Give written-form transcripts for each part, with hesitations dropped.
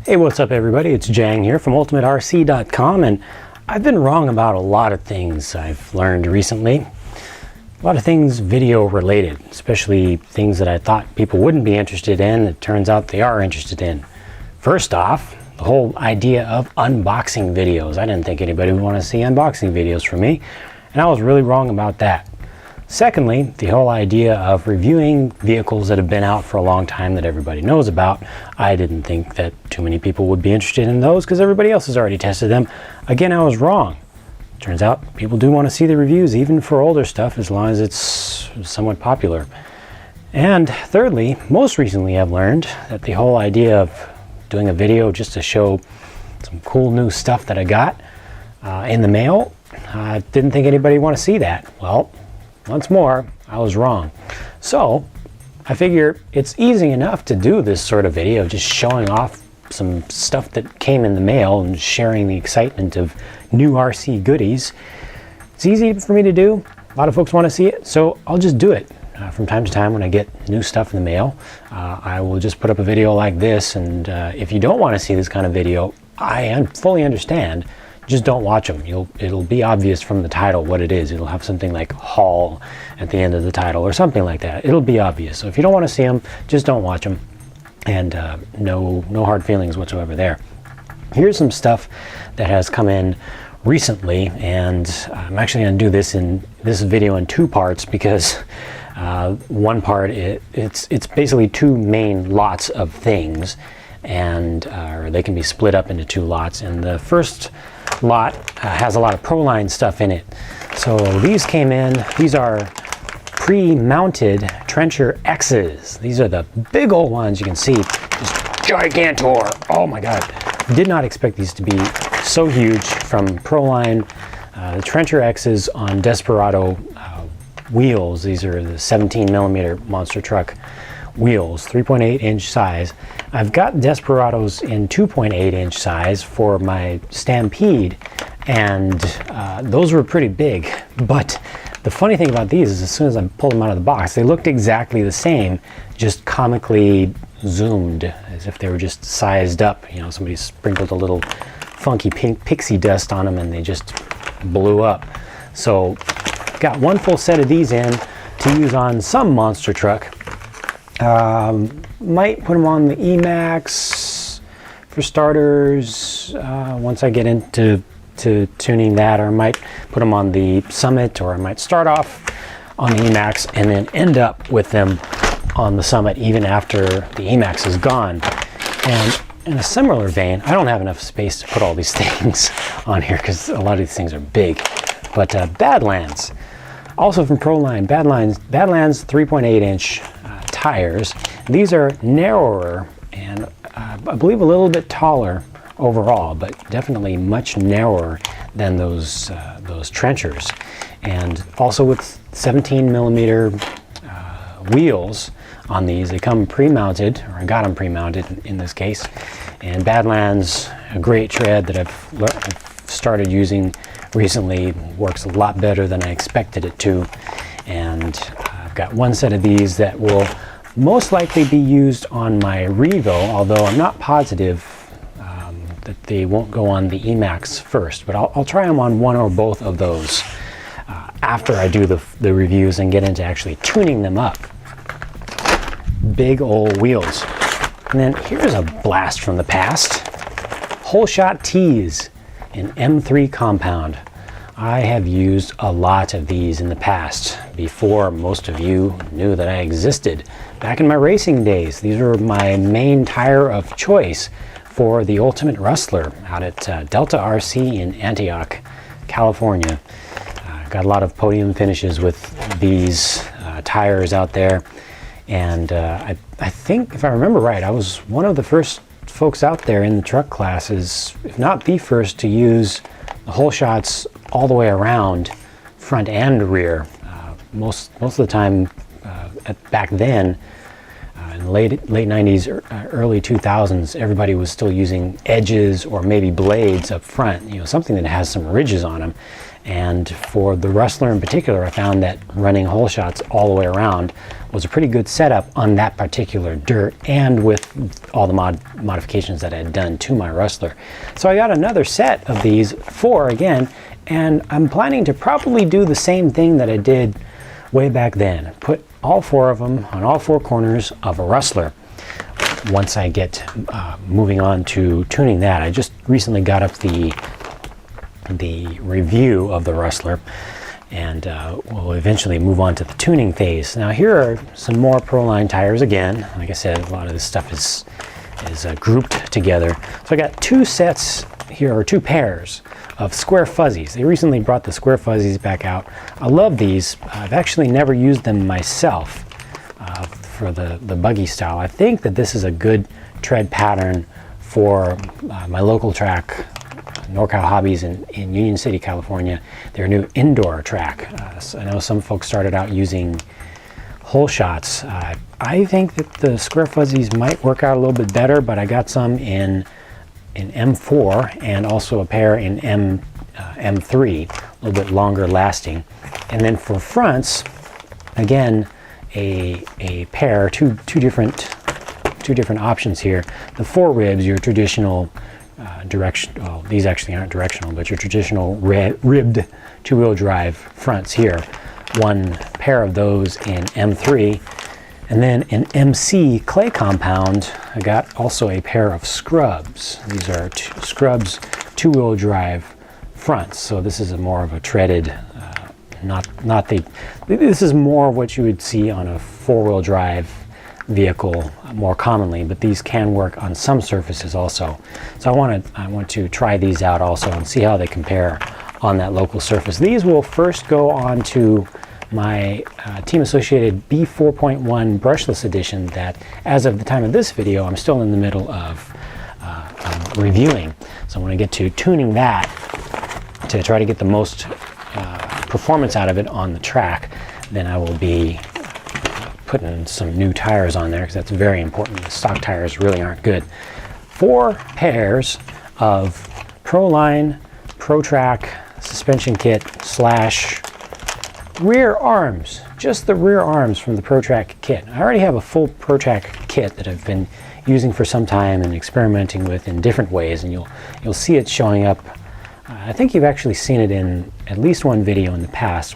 Hey, what's up everybody? It's Jang here from ultimaterc.com, and I've been wrong about a lot of things I've learned recently. A lot of things video related, especially things that I thought people wouldn't be interested in. It turns out they are interested in. First off, the whole idea of unboxing videos. I didn't think anybody would want to see unboxing videos from me, and I was really wrong about that. Secondly, the whole idea of reviewing vehicles that have been out for a long time that everybody knows about. I didn't think that too many people would be interested in those because everybody else has already tested them. Again, I was wrong. Turns out people do want to see the reviews even for older stuff as long as it's somewhat popular. And thirdly, most recently I've learned that the whole idea of doing a video just to show some cool new stuff that I got in the mail, I didn't think anybody would want to see that. Well, once more, I was wrong. So I figure it's easy enough to do this sort of video, just showing off some stuff that came in the mail and sharing the excitement of new RC goodies. It's easy for me to do. A lot of folks want to see it, so I'll just do it. From time to time when I get new stuff in the mail, I will just put up a video like this, and if you don't want to see this kind of video, I fully understand. Just don't watch them. It'll be obvious from the title what it is. It'll have something like haul at the end of the title or something like that. It'll be obvious. So if you don't want to see them, just don't watch them. And no hard feelings whatsoever there. Here's some stuff that has come in recently, and I'm actually going to do this video in two parts because one part it's basically two main lots of things, and or they can be split up into two lots. And the first lot has a lot of Proline stuff in it. So these came in. These are pre-mounted Trencher X's. These are the big old ones you can see. Just gigantor. Oh my god. Did not expect these to be so huge from Proline. The Trencher X's on Desperado wheels. These are the 17mm monster truck wheels, 3.8 inch size. I've got Desperados in 2.8 inch size for my Stampede, and those were pretty big. But the funny thing about these is as soon as I pulled them out of the box, they looked exactly the same, just comically zoomed, as if they were just sized up. You know, somebody sprinkled a little funky pink pixie dust on them and they just blew up. So got one full set of these in to use on some monster truck. Might put them on the Emax for starters once I get into tuning that, or I might put them on the Summit, or I might start off on the Emax and then end up with them on the Summit even after the Emax is gone. And in a similar vein, I don't have enough space to put all these things on here because a lot of these things are big, but Badlands, also from Proline, Badlands 3.8 inch tires. These are narrower and I believe a little bit taller overall, but definitely much narrower than those Trenchers. And also with 17mm wheels on these. They come pre-mounted, or I got them pre-mounted in this case. And Badlands, a great tread that I've started using recently, works a lot better than I expected it to. And I've got one set of these that will most likely be used on my Revo, although I'm not positive that they won't go on the Emax first, but I'll try them on one or both of those after I do the reviews and get into actually tuning them up. Big old wheels. And then here's a blast from the past. Whole shot tees in M3 compound. I have used a lot of these in the past, before most of you knew that I existed. Back in my racing days, these were my main tire of choice for the Ultimate Rustler out at Delta RC in Antioch, California. Got a lot of podium finishes with these tires out there. And I think, if I remember right, I was one of the first folks out there in the truck classes, if not the first, to use the whole shots all the way around, front and rear. Most of the time, back then, in the late 90s, early 2000s, everybody was still using edges or maybe blades up front. You know, something that has some ridges on them. And for the Rustler in particular, I found that running hole shots all the way around was a pretty good setup on that particular dirt, and with all the modifications that I had done to my Rustler. So I got another set of these, 4 again, and I'm planning to probably do the same thing that I did way back then. Put all 4 of them on all 4 corners of a Rustler. Once I get moving on to tuning that, I just recently got up the review of the Rustler, and we'll eventually move on to the tuning phase. Now here are some more Proline tires again. Like I said, a lot of this stuff is grouped together. So I got 2 sets here, or 2 pairs of square fuzzies. They recently brought the square fuzzies back out. I love these. I've actually never used them myself for the buggy style. I think that this is a good tread pattern for my local track, NorCal Hobbies in Union City, California. Their new indoor track. So I know some folks started out using hole shots. I think that the square fuzzies might work out a little bit better, but I got some in M4 and also a pair in M3, a little bit longer lasting. And then for fronts, again, a pair, two different options here. The 4 ribs, your traditional direction. Well, these actually aren't directional, but your traditional ribbed 2-wheel drive fronts here. 1 pair of those in M3. And then in MC clay compound, I got also a pair of scrubs. These are scrubs 2-wheel drive fronts. So this is more of a treaded, this is more of what you would see on a 4-wheel drive vehicle more commonly, but these can work on some surfaces also. So I want to try these out also and see how they compare on that local surface. These will first go on to my Team Associated B4.1 brushless edition that, as of the time of this video, I'm still in the middle of reviewing. So when I get to tuning that to try to get the most performance out of it on the track, then I will be putting some new tires on there, because that's very important. The stock tires really aren't good. 4 pairs of Proline ProTrack suspension kit / rear arms, just the rear arms from the ProTrack kit. I already have a full ProTrack kit that I've been using for some time and experimenting with in different ways, and you'll see it showing up. I think you've actually seen it in at least one video in the past,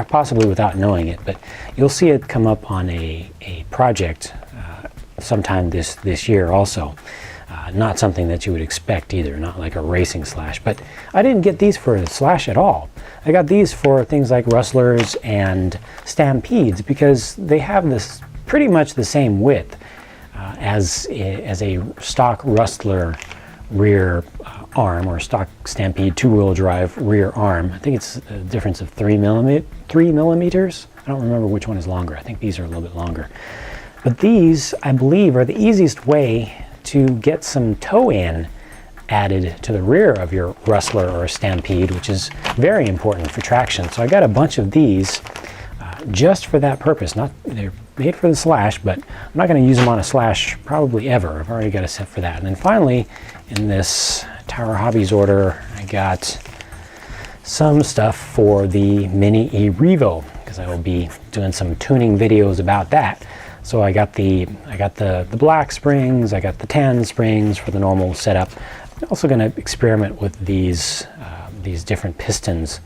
possibly without knowing it, but you'll see it come up on a project sometime this year also. Not something that you would expect either, not like a racing slash. But I didn't get these for the slash at all. I got these for things like Rustlers and Stampedes, because they have this pretty much the same width as a stock Rustler rear arm, or stock Stampede 2-wheel drive rear arm. I think it's a difference of 3 millimeters. I don't remember which one is longer. I think these are a little bit longer. But these, I believe, are the easiest way to get some toe-in added to the rear of your Rustler or Stampede, which is very important for traction. So I got a bunch of these just for that purpose. They're made for the slash, but I'm not going to use them on a slash probably ever. I've already got a set for that. And then finally, in this Tower Hobbies order, I got some stuff for the Mini E Revo, because I will be doing some tuning videos about that. So I got the black springs, I got the tan springs for the normal setup. I'm also going to experiment with these different pistons.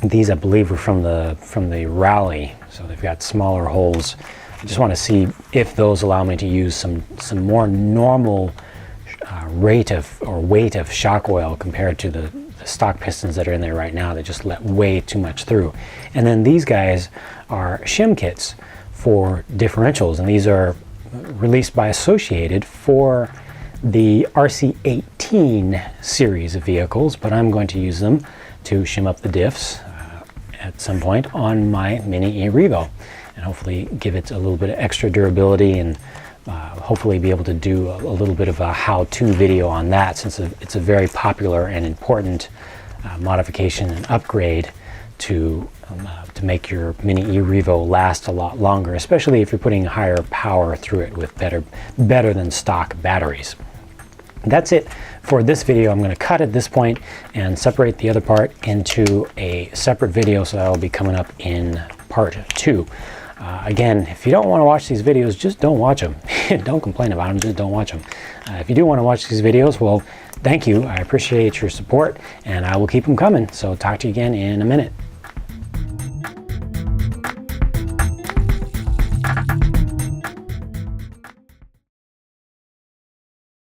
These, I believe, were from the Rally, so they've got smaller holes. I just want to see if those allow me to use some more normal rate of or weight of shock oil compared to the stock pistons that are in there right now. They just let way too much through. And then these guys are shim kits for differentials, and these are released by Associated for the RC18 series of vehicles, but I'm going to use them to shim up the diffs at some point on my Mini E Revo, and hopefully give it a little bit of extra durability, and hopefully be able to do a little bit of a how-to video on that, since it's a very popular and important modification and upgrade to make your Mini E Revo last a lot longer, especially if you're putting higher power through it with better than stock batteries. That's it for this video. I'm going to cut at this point and separate the other part into a separate video, so that will be coming up in part 2. Again, if you don't want to watch these videos, just don't watch them. Don't complain about them, just don't watch them. If you do want to watch these videos, well, thank you. I appreciate your support, and I will keep them coming. So talk to you again in a minute.